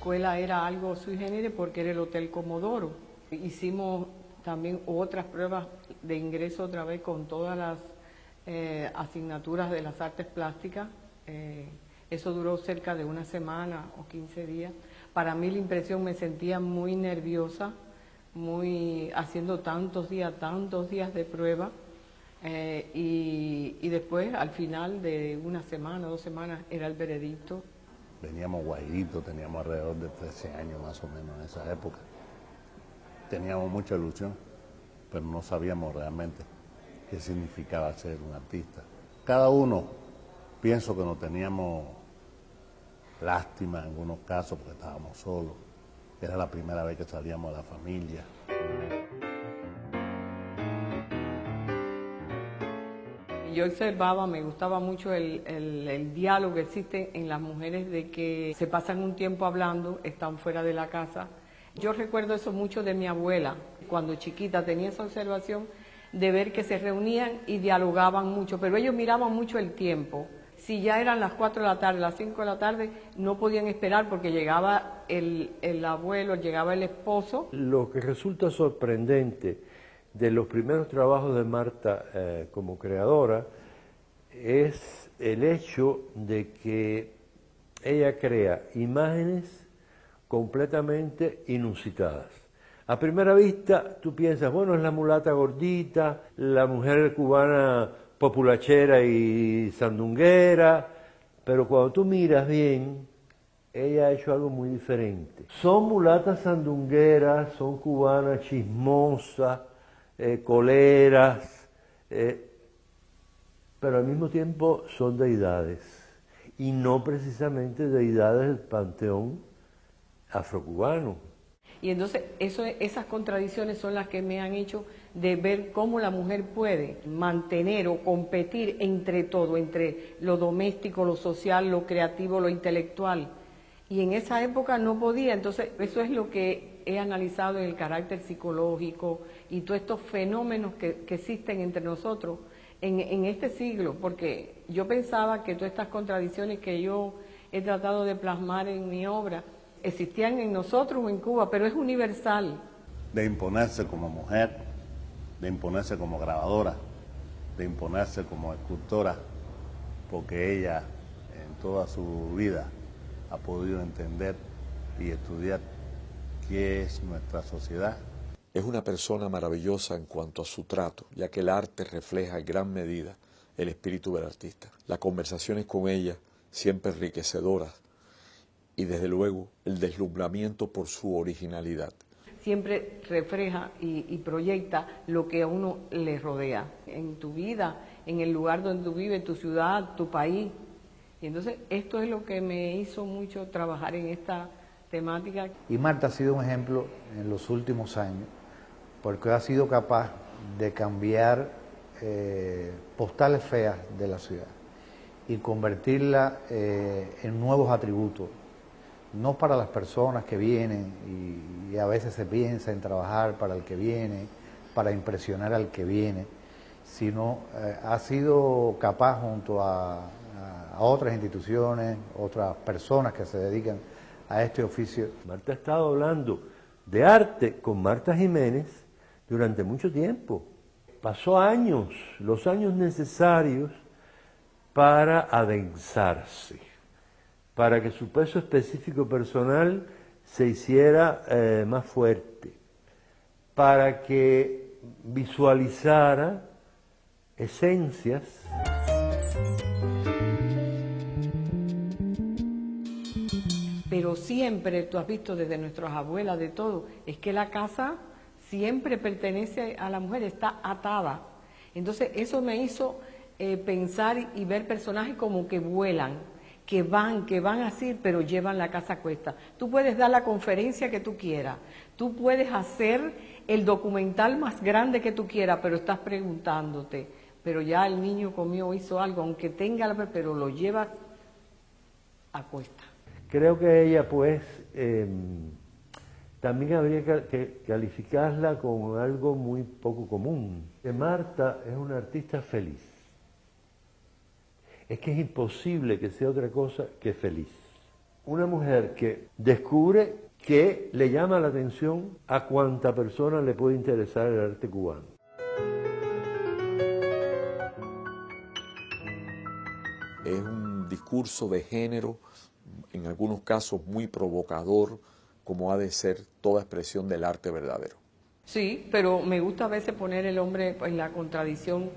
escuela era algo sui generis porque era el Hotel Comodoro. Hicimos también otras pruebas de ingreso otra vez con todas las asignaturas de las artes plásticas. Eso duró cerca de una semana o 15 días. Para mí la impresión, me sentía muy nerviosa, haciendo tantos días de prueba. Y después, al final de una semana, 2 semanas, era el veredicto. Veníamos guairitos, teníamos alrededor de 13 años más o menos en esa época. Teníamos mucha ilusión, pero no sabíamos realmente qué significaba ser un artista. Cada uno, pienso que nos teníamos lástima en algunos casos porque estábamos solos. Era la primera vez que salíamos de la familia. Yo observaba, me gustaba mucho el diálogo que existe en las mujeres, de que se pasan un tiempo hablando, están fuera de la casa. Yo recuerdo eso mucho de mi abuela, cuando chiquita tenía esa observación de ver que se reunían y dialogaban mucho, pero ellos miraban mucho el tiempo. Si ya eran las 4 de la tarde, las 5 de la tarde, no podían esperar porque llegaba el abuelo, llegaba el esposo. Lo que resulta sorprendente de los primeros trabajos de Marta como creadora es el hecho de que ella crea imágenes completamente inusitadas. A primera vista tú piensas, bueno, es la mulata gordita, la mujer cubana populachera y sandunguera, pero cuando tú miras bien, ella ha hecho algo muy diferente. Son mulatas sandungueras, son cubanas chismosas, coleras, pero al mismo tiempo son deidades, y no precisamente deidades del panteón afrocubano. Y entonces esas contradicciones son las que me han hecho de ver cómo la mujer puede mantener o competir entre todo, entre lo doméstico, lo social, lo creativo, lo intelectual. Y en esa época no podía. Entonces eso es lo que he analizado en el carácter psicológico y todos estos fenómenos que existen entre nosotros en este siglo, porque yo pensaba que todas estas contradicciones que yo he tratado de plasmar en mi obra existían en nosotros o en Cuba, pero es universal. De imponerse como mujer, de imponerse como grabadora, de imponerse como escultora, porque ella en toda su vida ha podido entender y estudiar qué es nuestra sociedad. Es una persona maravillosa en cuanto a su trato, ya que el arte refleja en gran medida el espíritu del artista. Las conversaciones con ella, siempre enriquecedoras, y desde luego el deslumbramiento por su originalidad. Siempre refleja y proyecta lo que a uno le rodea, en tu vida, en el lugar donde tú vives, tu ciudad, tu país. Y entonces esto es lo que me hizo mucho trabajar en esta temática. Y Marta ha sido un ejemplo en los últimos años, porque ha sido capaz de cambiar postales feas de la ciudad y convertirla en nuevos atributos, no para las personas que vienen, y a veces se piensa en trabajar para el que viene, para impresionar al que viene, sino ha sido capaz junto a otras instituciones, otras personas que se dedican a este oficio. Marta ha estado hablando de arte con Marta Jiménez durante mucho tiempo. Pasó años, los años necesarios para adensarse, para que su peso específico personal se hiciera más fuerte, para que visualizara esencias. Pero siempre, tú has visto desde nuestras abuelas, de todo, es que la casa siempre pertenece a la mujer, está atada. Entonces eso me hizo pensar y ver personajes como que vuelan, que van así, pero llevan la casa a cuesta. Tú puedes dar la conferencia que tú quieras, tú puedes hacer el documental más grande que tú quieras, pero estás preguntándote, pero ya el niño comió o hizo algo, aunque tenga pero lo lleva a cuesta. Creo que ella, pues, también habría que calificarla como algo muy poco común. Que Marta es una artista feliz. Es que es imposible que sea otra cosa que feliz. una mujer que descubre que le llama la atención a cuanta persona le puede interesar el arte cubano. Es un discurso de género, en algunos casos muy provocador, como ha de ser toda expresión del arte verdadero. Sí, pero me gusta a veces poner el hombre en la contradicción,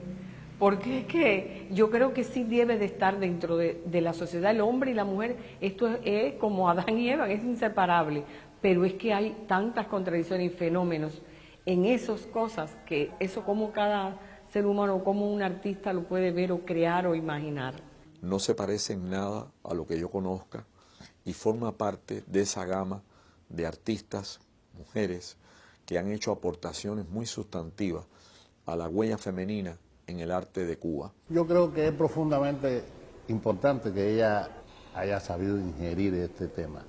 porque es que yo creo que sí debe de estar dentro de la sociedad el hombre y la mujer. Esto es como Adán y Eva, es inseparable, pero es que hay tantas contradicciones y fenómenos en esas cosas, que eso como cada ser humano, como un artista lo puede ver o crear o imaginar. No se parece en nada a lo que yo conozca y forma parte de esa gama de artistas, mujeres, que han hecho aportaciones muy sustantivas a la huella femenina en el arte de Cuba. Yo creo que es profundamente importante que ella haya sabido ingerir este tema,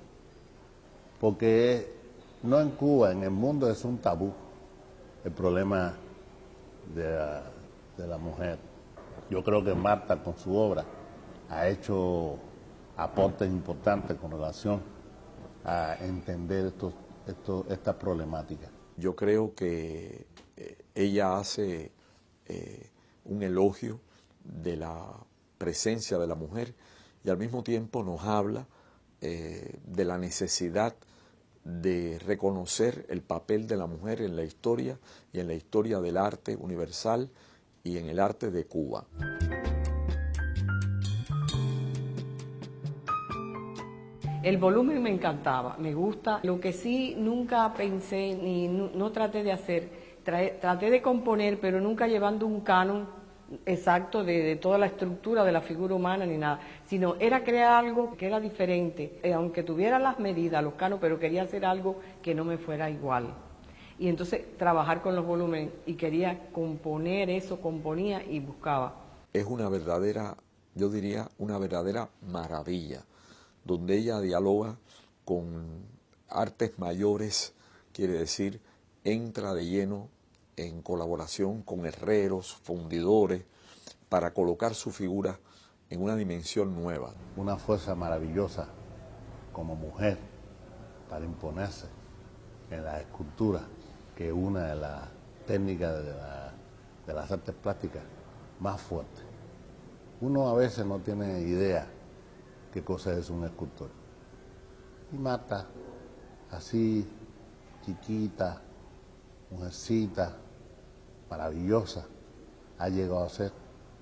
porque no en Cuba, en el mundo es un tabú el problema de la mujer. Yo creo que Marta con su obra ha hecho aportes importantes con relación a entender esta problemática. Yo creo que ella hace un elogio de la presencia de la mujer y al mismo tiempo nos habla de la necesidad de reconocer el papel de la mujer en la historia y en la historia del arte universal y en el arte de Cuba. El volumen me encantaba, me gusta. Lo que sí nunca pensé ni no traté de hacer, traté de componer, pero nunca llevando un canon exacto de toda la estructura de la figura humana ni nada, sino era crear algo que era diferente, aunque tuviera las medidas, los canos, pero quería hacer algo que no me fuera igual. Y entonces trabajar con los volúmenes y quería componer eso, componía y buscaba. Es una verdadera, yo diría, una verdadera maravilla, donde ella dialoga con artes mayores, quiere decir, entra de lleno en colaboración con herreros, fundidores, para colocar su figura en una dimensión nueva. Una fuerza maravillosa como mujer para imponerse en la escultura, que es una de las técnicas de las artes plásticas más fuertes. Uno a veces no tiene idea qué cosa es un escultor. Y Marta, así, chiquita, mujercita, maravillosa, ha llegado a ser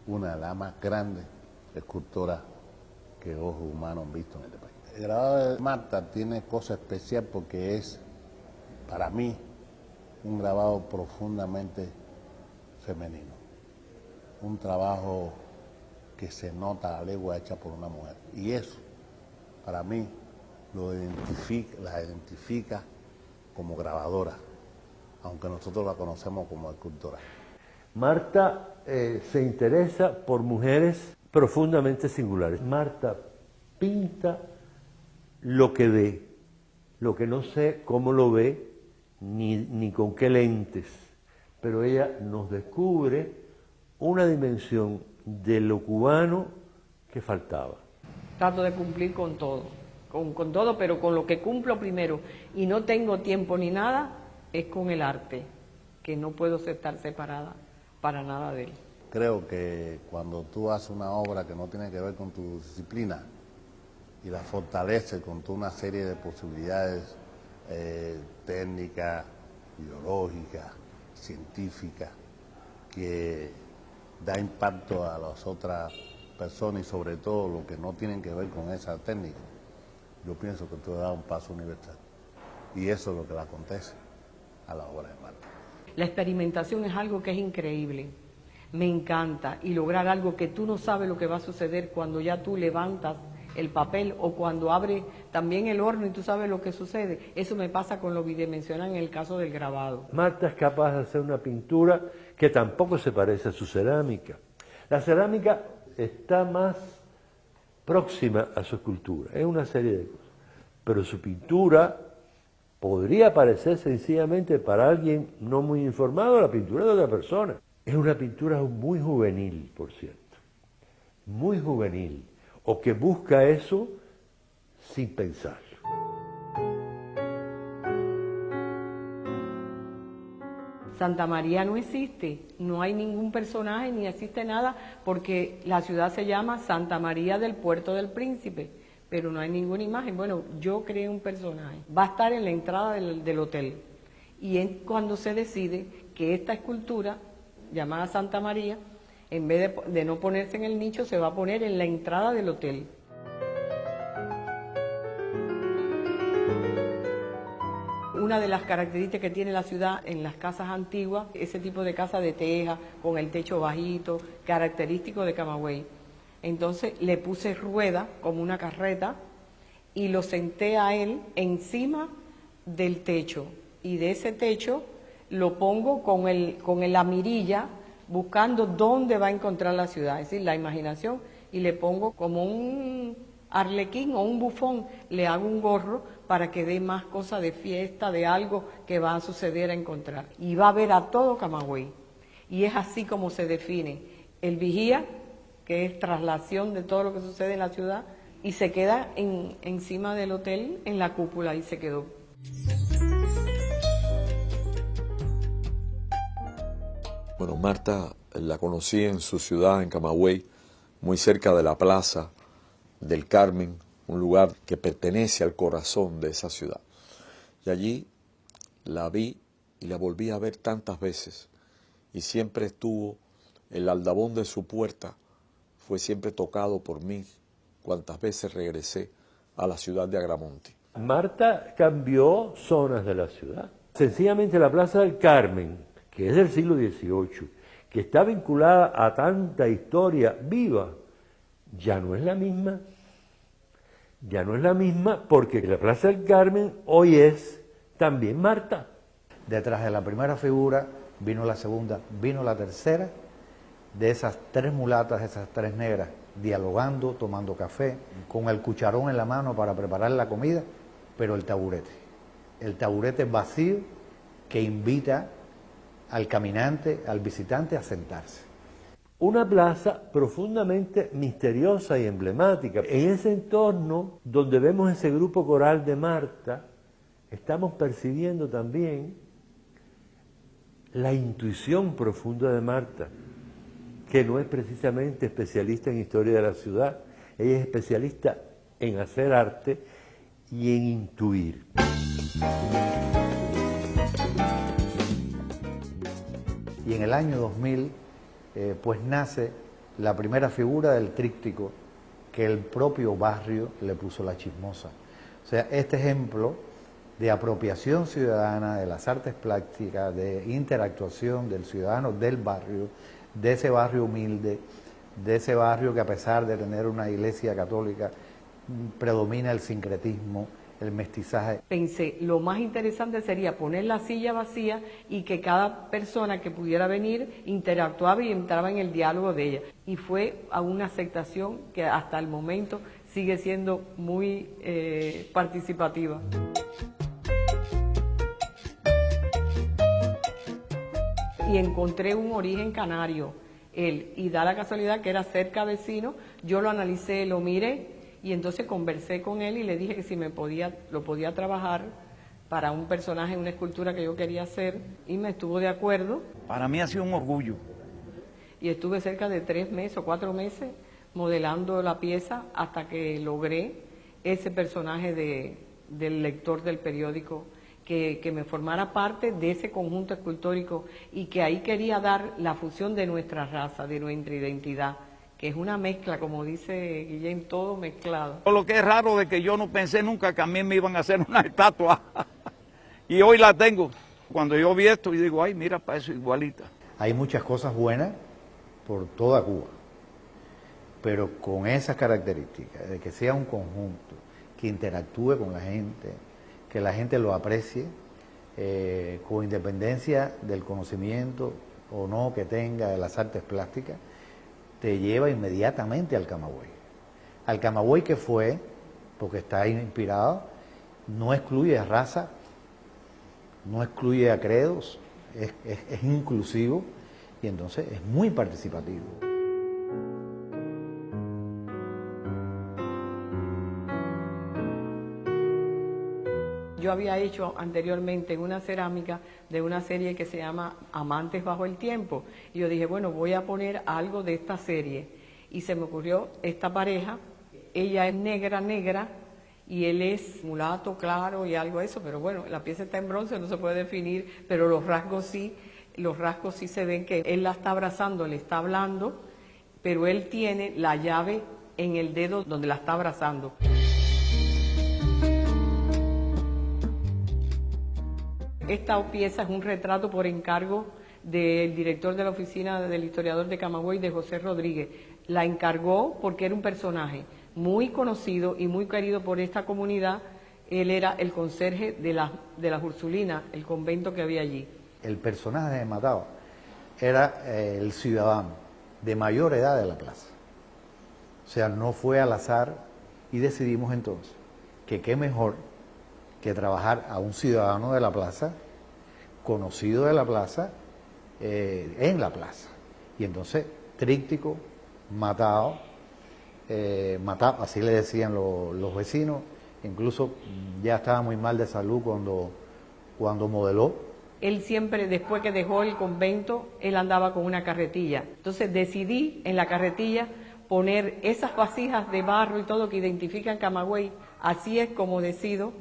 una de las más grandes escultoras que ojos humanos han visto en este país. El grabado de Marta tiene cosa especial porque es, para mí, un grabado profundamente femenino. Un trabajo que se nota a la legua hecha por una mujer. Y eso, para mí, la identifica como grabadora, aunque nosotros la conocemos como escultora. Marta se interesa por mujeres profundamente singulares. Marta pinta lo que ve, lo que no sé cómo lo ve, ni con qué lentes, pero ella nos descubre una dimensión de lo cubano que faltaba. Trato de cumplir con todo, con todo, pero con lo que cumplo primero, y no tengo tiempo ni nada, es con el arte, que no puedo estar separada para nada de él. Creo que cuando tú haces una obra que no tiene que ver con tu disciplina y la fortaleces con toda una serie de posibilidades técnicas, biológicas, científicas, que da impacto a las otras personas y sobre todo lo que no tienen que ver con esa técnica, yo pienso que tú das un paso universal. Y eso es lo que le acontece a la obra de Marta. La experimentación es algo que es increíble, me encanta, y lograr algo que tú no sabes lo que va a suceder cuando ya tú levantas el papel o cuando abres también el horno y tú sabes lo que sucede. Eso me pasa con lo bidimensional en el caso del grabado. Marta es capaz de hacer una pintura que tampoco se parece a su cerámica. La cerámica está más próxima a su escultura, es una serie de cosas, pero su pintura podría parecer sencillamente para alguien no muy informado a la pintura de otra persona. Es una pintura muy juvenil, por cierto, muy juvenil, o que busca eso sin pensar. Santa María no existe, no hay ningún personaje ni existe nada porque la ciudad se llama Santa María del Puerto del Príncipe, pero no hay ninguna imagen. Bueno, yo creé un personaje, va a estar en la entrada del hotel y es cuando se decide que esta escultura llamada Santa María, en vez de no ponerse en el nicho, se va a poner en la entrada del hotel. Una de las características que tiene la ciudad en las casas antiguas, ese tipo de casa de teja, con el techo bajito, característico de Camagüey. Entonces le puse rueda como una carreta y lo senté a él encima del techo. Y de ese techo lo pongo con la mirilla, buscando dónde va a encontrar la ciudad, es decir, la imaginación, y le pongo como un arlequín o un bufón, le hago un gorro para que dé más cosas de fiesta, de algo que va a suceder a encontrar. Y va a ver a todo Camagüey. Y es así como se define el vigía, que es traslación de todo lo que sucede en la ciudad, y se queda encima del hotel, en la cúpula, y se quedó. Bueno, Marta la conocí en su ciudad, en Camagüey, muy cerca de la Plaza del Carmen, un lugar que pertenece al corazón de esa ciudad. Y allí la vi y la volví a ver tantas veces, y siempre estuvo, el aldabón de su puerta fue siempre tocado por mí cuantas veces regresé a la ciudad de Agramonte. Marta cambió zonas de la ciudad. Sencillamente la Plaza del Carmen, que es del siglo XVIII, que está vinculada a tanta historia viva, ya no es la misma. Ya no es la misma porque la Plaza del Carmen hoy es también Marta. Detrás de la primera figura vino la segunda, vino la tercera, de esas tres mulatas, esas tres negras, dialogando, tomando café, con el cucharón en la mano para preparar la comida, pero el taburete vacío que invita al caminante, al visitante a sentarse. Una plaza profundamente misteriosa y emblemática. En ese entorno donde vemos ese grupo coral de Marta, estamos percibiendo también la intuición profunda de Marta, que no es precisamente especialista en historia de la ciudad, ella es especialista en hacer arte y en intuir. Y en el año 2000, pues nace la primera figura del tríptico que el propio barrio le puso la Chismosa. O sea, este ejemplo de apropiación ciudadana de las artes plásticas, de interactuación del ciudadano del barrio, de ese barrio humilde, de ese barrio que a pesar de tener una iglesia católica predomina el sincretismo, el mestizaje. Pensé, lo más interesante sería poner la silla vacía y que cada persona que pudiera venir interactuaba y entraba en el diálogo de ella. Y fue a una aceptación que hasta el momento sigue siendo muy participativa. Y encontré un origen canario, él, y da la casualidad que era cerca vecino, yo lo analicé, lo miré, y entonces conversé con él y le dije que si lo podía trabajar para un personaje, una escultura que yo quería hacer, y me estuvo de acuerdo. Para mí ha sido un orgullo. Y estuve cerca de 3 meses o 4 meses modelando la pieza hasta que logré ese personaje del lector del periódico, que me formara parte de ese conjunto escultórico y que ahí quería dar la fusión de nuestra raza, de nuestra identidad, que es una mezcla, como dice Guillén, todo mezclado. Lo que es raro de que yo no pensé nunca que a mí me iban a hacer una estatua. Y hoy la tengo. Cuando yo vi esto, yo digo, ay, mira, para eso igualita. Hay muchas cosas buenas por toda Cuba, pero con esas características, de que sea un conjunto, que interactúe con la gente lo aprecie, con independencia del conocimiento o no que tenga de las artes plásticas, te lleva inmediatamente al Camagüey. Al Camagüey que fue, porque está inspirado, no excluye a raza, no excluye a credos, es inclusivo y entonces es muy participativo. Yo había hecho anteriormente una cerámica de una serie que se llama Amantes bajo el tiempo. Y yo dije, bueno, voy a poner algo de esta serie. Y se me ocurrió esta pareja, ella es negra, y él es mulato, claro, y algo de eso, pero bueno, la pieza está en bronce, no se puede definir, pero los rasgos sí se ven que él la está abrazando, le está hablando, pero él tiene la llave en el dedo donde la está abrazando. Esta pieza es un retrato por encargo del director de la oficina del historiador de Camagüey, de José Rodríguez. La encargó porque era un personaje muy conocido y muy querido por esta comunidad. Él era el conserje de las Ursulinas, el convento que había allí. El personaje de Matao era el ciudadano de mayor edad de la plaza. O sea, no fue al azar y decidimos entonces que qué mejor que trabajar a un ciudadano de la plaza, conocido de la plaza, en la plaza. Y entonces, tríptico, Matao, así le decían los vecinos, incluso ya estaba muy mal de salud cuando modeló. Él siempre, después que dejó el convento, él andaba con una carretilla. Entonces decidí en la carretilla poner esas vasijas de barro y todo que identifican Camagüey. Así es como decido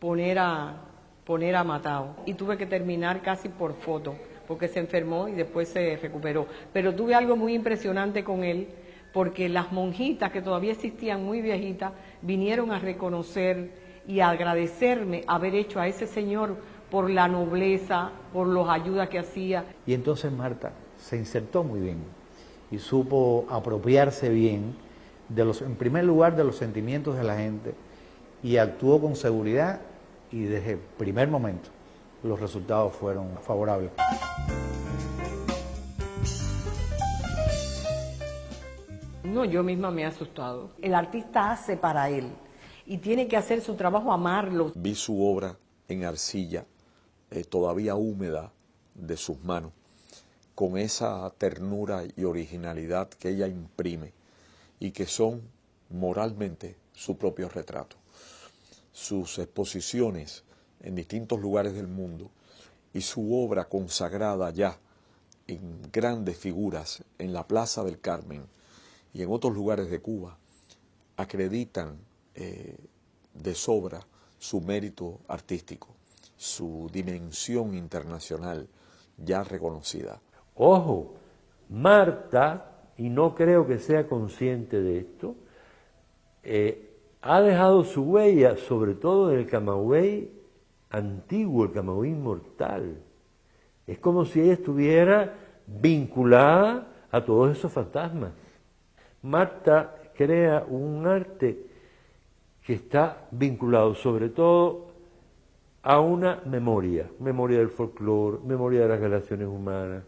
poner a Matao. Y tuve que terminar casi por foto, porque se enfermó y después se recuperó. Pero tuve algo muy impresionante con él, porque las monjitas, que todavía existían muy viejitas, vinieron a reconocer y a agradecerme haber hecho a ese señor por la nobleza, por las ayudas que hacía. Y entonces Marta se insertó muy bien y supo apropiarse bien en primer lugar, de los sentimientos de la gente, y actuó con seguridad, y desde el primer momento los resultados fueron favorables. No, yo misma me he asustado. El artista hace para él y tiene que hacer su trabajo, amarlo. Vi su obra en arcilla, todavía húmeda de sus manos, con esa ternura y originalidad que ella imprime y que son moralmente su propio retrato. Sus exposiciones en distintos lugares del mundo y su obra consagrada ya en grandes figuras en la Plaza del Carmen y en otros lugares de Cuba acreditan de sobra su mérito artístico, su dimensión internacional ya reconocida. Ojo, Marta, y no creo que sea consciente de esto, ha dejado su huella, sobre todo en el Camagüey antiguo, el Camagüey inmortal. Es como si ella estuviera vinculada a todos esos fantasmas. Marta crea un arte que está vinculado sobre todo a una memoria del folclore, memoria de las relaciones humanas,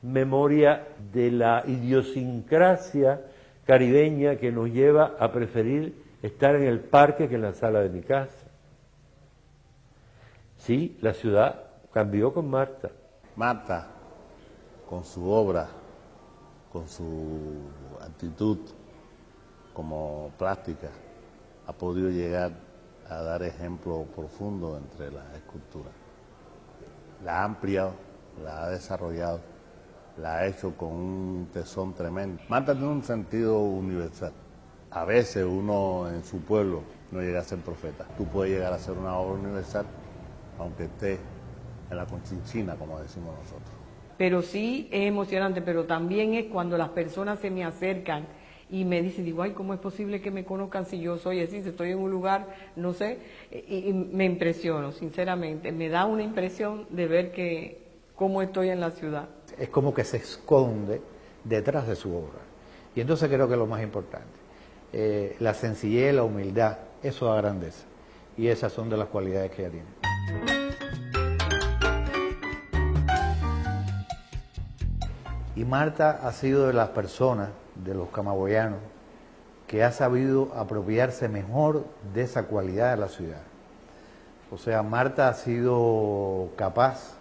memoria de la idiosincrasia caribeña que nos lleva a preferir estar en el parque que en la sala de mi casa. Sí, la ciudad cambió con Marta. Marta, con su obra, con su actitud como plástica, ha podido llegar a dar ejemplo profundo entre las esculturas. La ha ampliado, la ha desarrollado, la ha hecho con un tesón tremendo. Marta tiene un sentido universal. A veces uno en su pueblo no llega a ser profeta. Tú puedes llegar a ser una obra universal, aunque estés en la Conchinchina, como decimos nosotros. Pero sí es emocionante, pero también es cuando las personas se me acercan y me dicen, digo, ay, ¿cómo es posible que me conozcan si yo soy así, si estoy en un lugar, no sé? Y me impresiono, sinceramente. Me da una impresión de ver cómo estoy en la ciudad. Es como que se esconde detrás de su obra. Y entonces creo que es lo más importante. La sencillez, la humildad, eso da grandeza. Y esas son de las cualidades que ella tiene. Y Marta ha sido de las personas, de los camagüeyanos, que ha sabido apropiarse mejor de esa cualidad de la ciudad. O sea, Marta ha sido capaz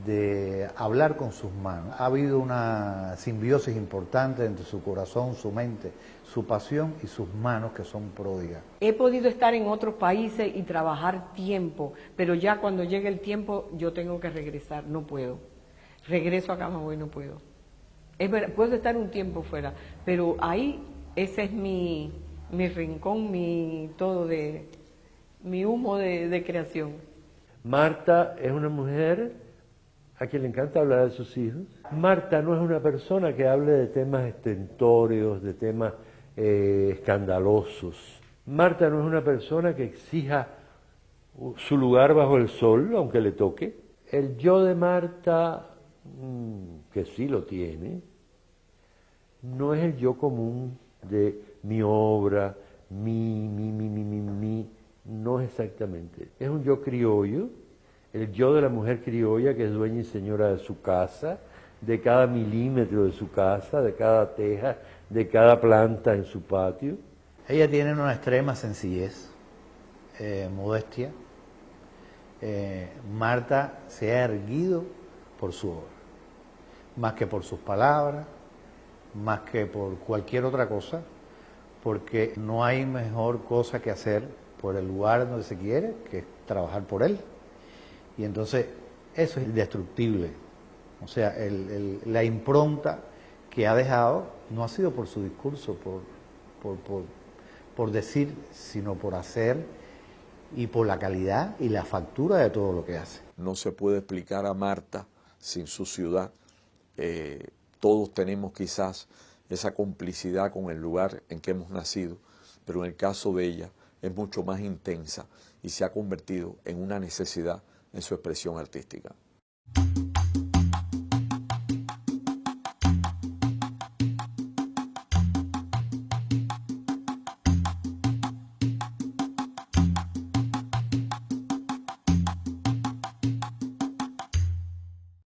de hablar con sus manos. Ha habido una simbiosis importante entre su corazón, su mente, su pasión y sus manos, que son pródigas. He podido estar en otros países y trabajar tiempo, pero ya cuando llegue el tiempo yo tengo que regresar, no puedo. Regreso a Camagüey, no puedo. Es verdad, puedo estar un tiempo fuera, pero ahí ese es mi rincón, mi todo de mi humo de creación. Marta es una mujer a quien le encanta hablar de sus hijos. Marta no es una persona que hable de temas estentóreos, de temas escandalosos. Marta no es una persona que exija su lugar bajo el sol, aunque le toque. El yo de Marta, que sí lo tiene, no es el yo común de mi obra, no exactamente. Es un yo criollo, el yo de la mujer criolla que es dueña y señora de su casa, de cada milímetro de su casa, de cada teja, de cada planta en su patio. Ella tiene una extrema sencillez, modestia. Marta se ha erguido por su obra, más que por sus palabras, más que por cualquier otra cosa, porque no hay mejor cosa que hacer por el lugar donde se quiere que trabajar por él. Y entonces eso es indestructible. O sea, la impronta que ha dejado no ha sido por su discurso, por decir, sino por hacer y por la calidad y la factura de todo lo que hace. No se puede explicar a Marta sin su ciudad. Todos tenemos quizás esa complicidad con el lugar en que hemos nacido, pero en el caso de ella es mucho más intensa y se ha convertido en una necesidad en su expresión artística.